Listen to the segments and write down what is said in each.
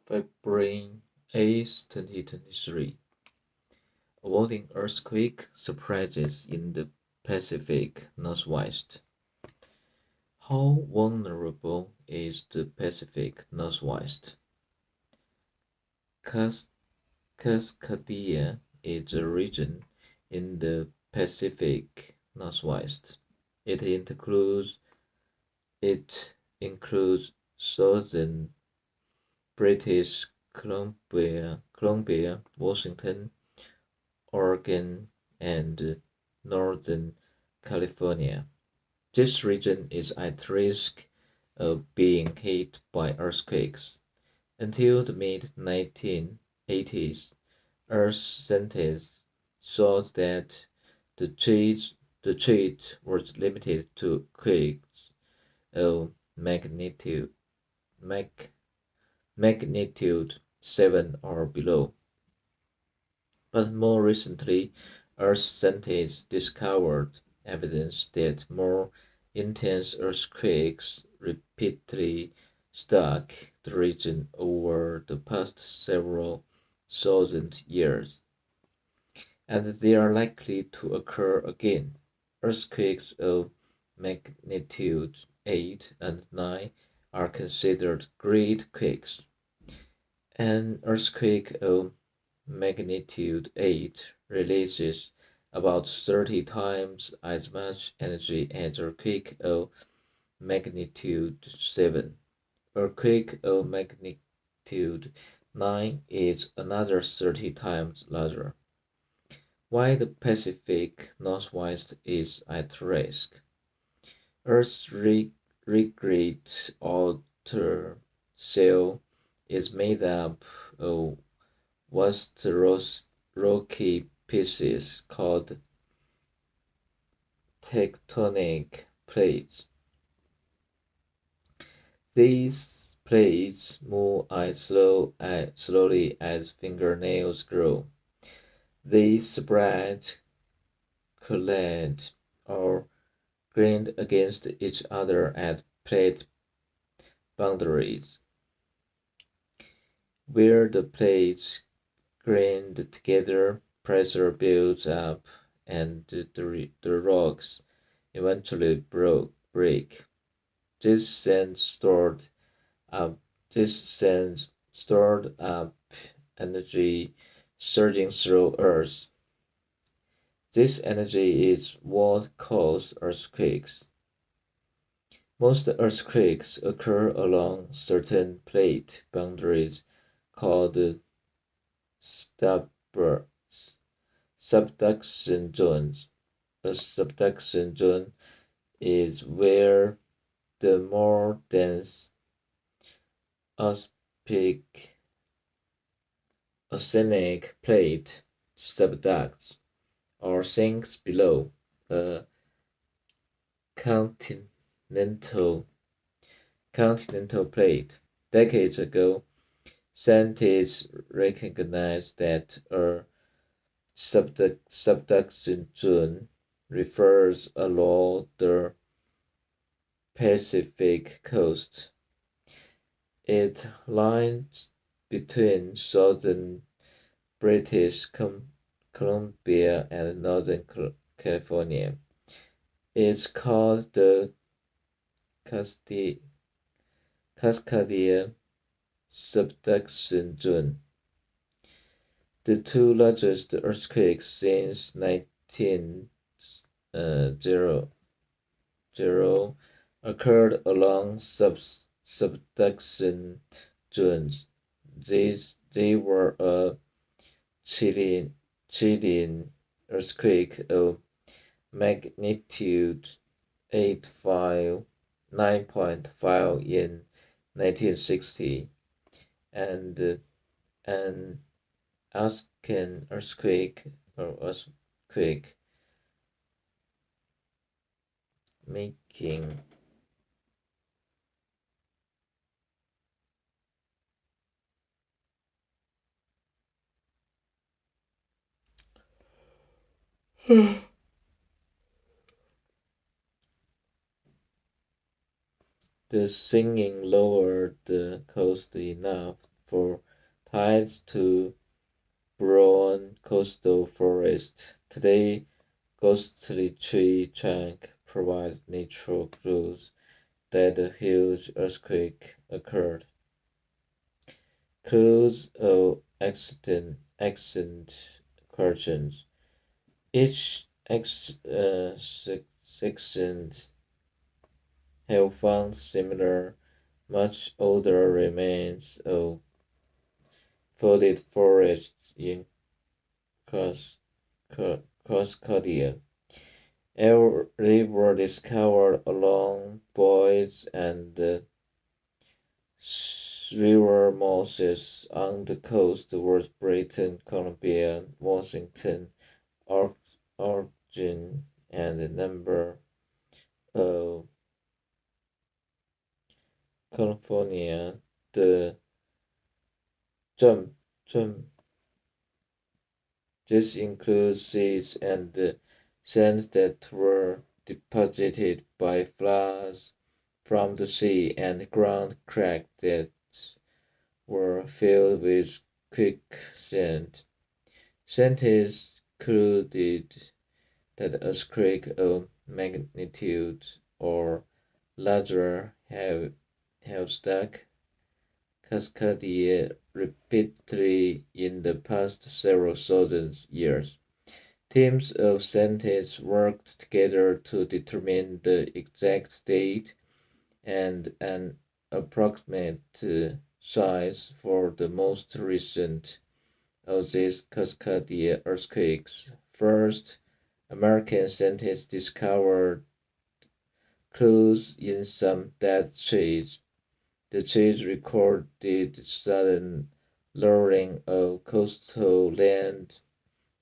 February 8, 2023. Avoiding earthquake surprises in the Pacific Northwest. How vulnerable is the Pacific Northwest? Cas- Cascadia is a region in the Pacific Northwest. It includes it includes southern British Columbia, Washington, Oregon, and northern California. This region is at risk of being hit by earthquakes. Until the mid-1980s, Earth scientists thought that the threat was limited to quakes of mag, magnitude 7 or below. But more recently, Earth scientists discovered evidence that more intense earthquakes repeatedly struck the region over the past several thousand years, and they are likely to occur again. Earthquakes of magnitude 8 and 9 are considered great quakes. An earthquake of magnitude 8 releases about 30 times as much energy as a quake of magnitude 7. A quake of magnitude 9 is another 30 times larger. Why the Pacific Northwest is at risk. Earth's regret outer shell is made up of vast rocky pieces called tectonic plates. These plates move as slowly as fingernails grow. They spread, collide, or grind against each other at plate boundaries. Where the plates grind together, pressure builds up, and the rocks eventually break. This sends up this sends stored up energy surging through Earth. This energy is what causes earthquakes. Most earthquakes occur along certain plate boundaries called stubber, subduction zones. A subduction zone is where the more dense aspic oceanic plate subducts or sinks below a continental plate. Decades ago, scientists recognized that a subduction zone refers along the Pacific coast. It lies between southern British Columbia and northern California. It's called the Cascadia subduction zone. The two largest earthquakes since 1900 occurred along subduction zones. They were a Chilean earthquake of magnitude 9.5 in 1960 and an Ascan earthquake making the singing lowered the coast enough for ties to brown coastal forest. Today, ghostly tree trunk provide natural clues that a huge earthquake occurred. Clues of accent questions. Each section have found similar, much older remains of folded forests in Cus- Cuscadia. They were discovered along voids and river mosses on the coast towards Britain, Columbia, Washington, Oregon, and a number of California. The jump, jump. This includes seeds and sands that were deposited by floods from the sea and ground cracks that were filled with quicksand. Scientists concluded that a earthquake of magnitude or larger have struck Cascadia repeatedly in the past several thousand years. Teams of scientists worked together to determine the exact date and an approximate size for the most recent of these Cascadia earthquakes. First, American scientists discovered clues in some dead trees. The trees recorded sudden lowering of coastal land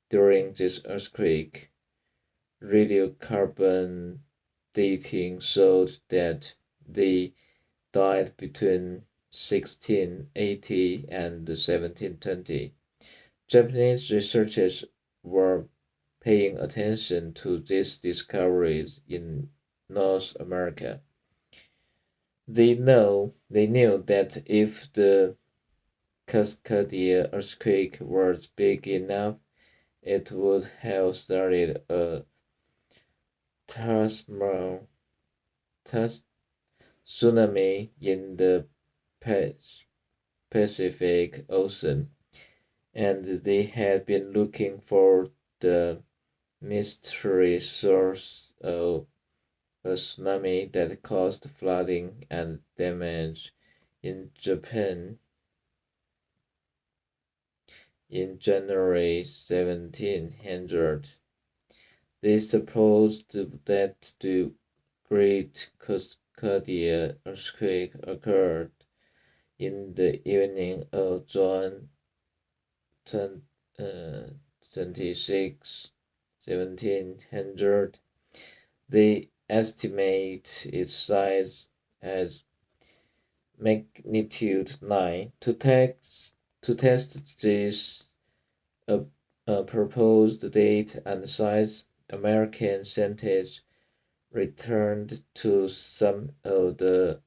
during this earthquake. Radiocarbon dating showed that they died between 1680 and 1720. Japanese researchers were paying attention to these discoveries in North America. They knew that if the Cascadia earthquake was big enough, it would have started a tsunami in the Pacific Ocean, and they had been looking for the mystery source of a tsunami that caused flooding and damage in Japan in January 1700. They supposed that the Great Cascadia earthquake occurred in the evening of June 26, 1700. They estimate its size as magnitude 9. To test this uh, proposed date and size, American scientists returned to some of the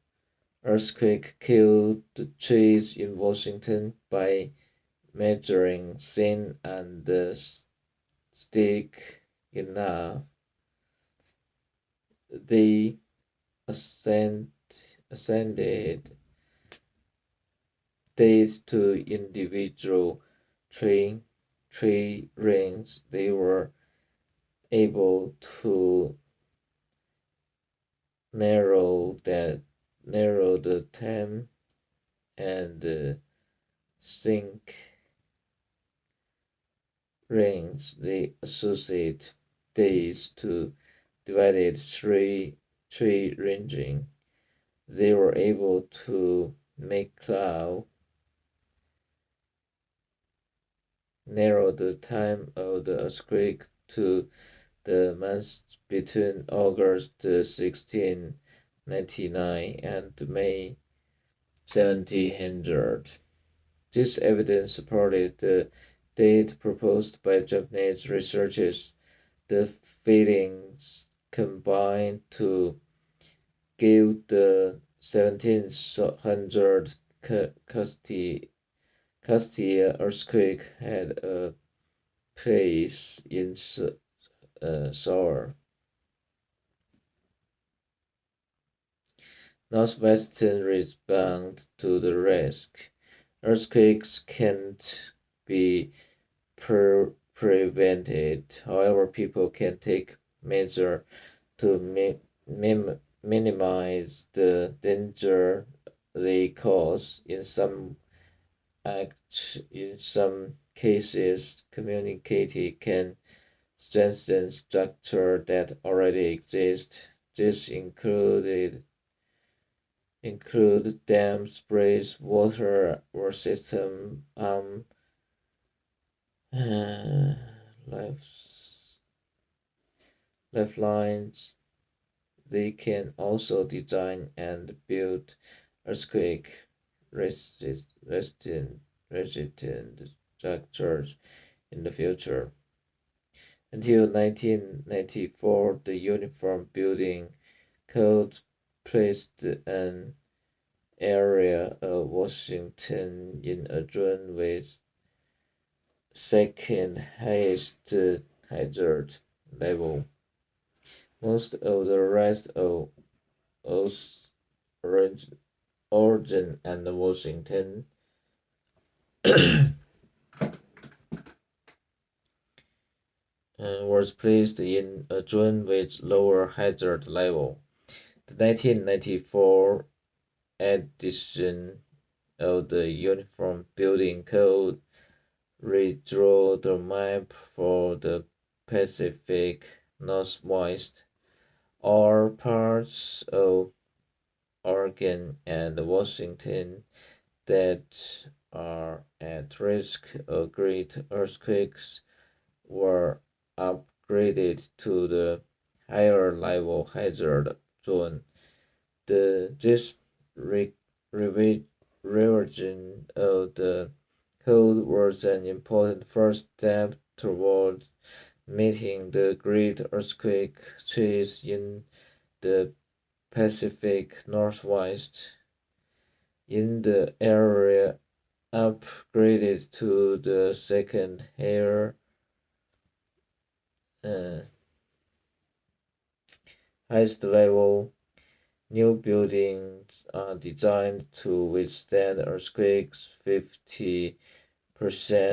earthquake-killed trees in Washington by measuring thin and thick enough. They ascended dates to individual tree tree rings. They were able to narrow the time and sync rings. They associate days to divided tree ranging. They were able to make cloud narrow the time of the earthquake to the months between August 1699 and May 1700. This evidence supported the date proposed by Japanese researchers. The findings combined to give the 1700 Castilla earthquake had a place in Soar. Northwestern respond to the risk. Earthquakes can't be prevented. However, people can take measures to minimize the danger they cause. In some cases, community can strengthen structure that already exist. This include dams, bridges, water system, uh, life, lifelines. They can also design and build earthquake resistant structures in the future. Until 1994, the Uniform Building Code placed an area of Washington in a zone with second highest hazard level. Most of the rest of Oregon and Washington was placed in a zone with lower hazard level. The 1994 edition of the Uniform Building Code redraw the map for the Pacific Northwest. All parts of Oregon and Washington that are at risk of great earthquakes were upgraded to the higher level hazard zone. This revision of the code was an important first step toward meeting the great earthquake threats in the Pacific Northwest. In the area upgraded to the second higher uh, highest level, new buildings are designed to withstand earthquakes 50%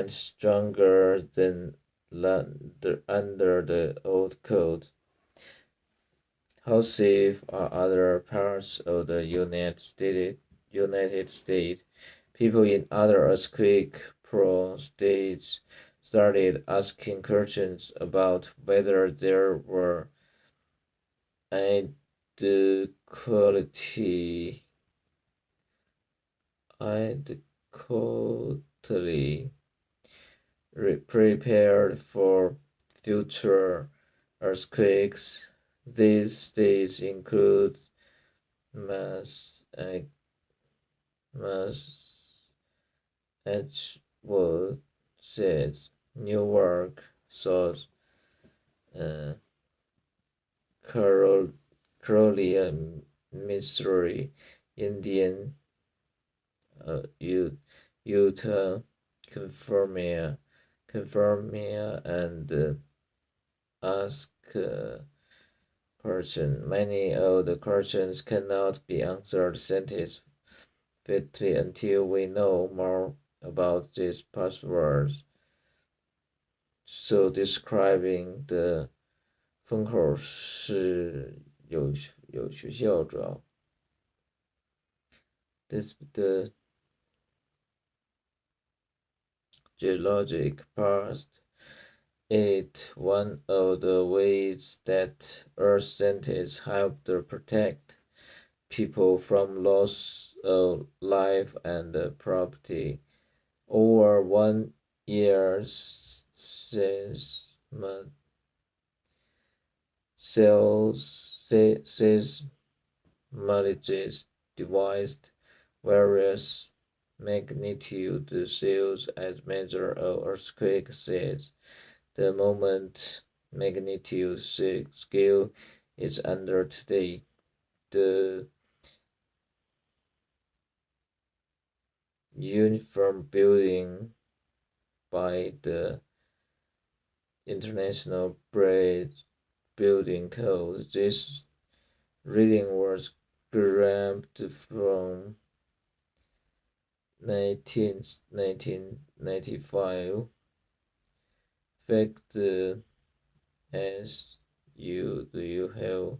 stronger than under the old code. How safe are other parts of the United States? People in other earthquake-prone states started asking questions about whether there were adequately adequately prepared for future earthquakes. These states include Massachusetts, Newark, South uh, Carolina, Missouri, Indiana, Utah, California, and ask question. Many of the questions cannot be answered satisfactorily until we know more about these passwords. So describing the 风口是有学校主要 this the geologic past one of the ways that Earth scientists help to protect people from loss of life and property. Over 1 year seismologists devised various magnitude scales as measure of earthquake size. The moment magnitude scale is under today. The uniform building by the International Bridge Building Code. This reading was grabbed from 1995. Fact as you do you have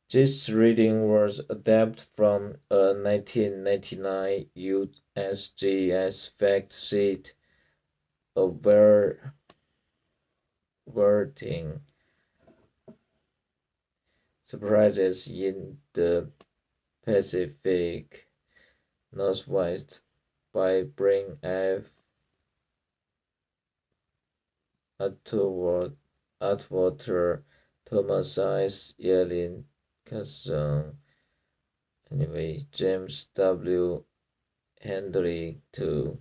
this reading was adapted from a 1999 USGS fact sheet averting surprises in the Pacific Northwest by Bring F. Atwood, Atwater, Thomas Ice, Yelin, Cousin, anyway, James W. Hendry too.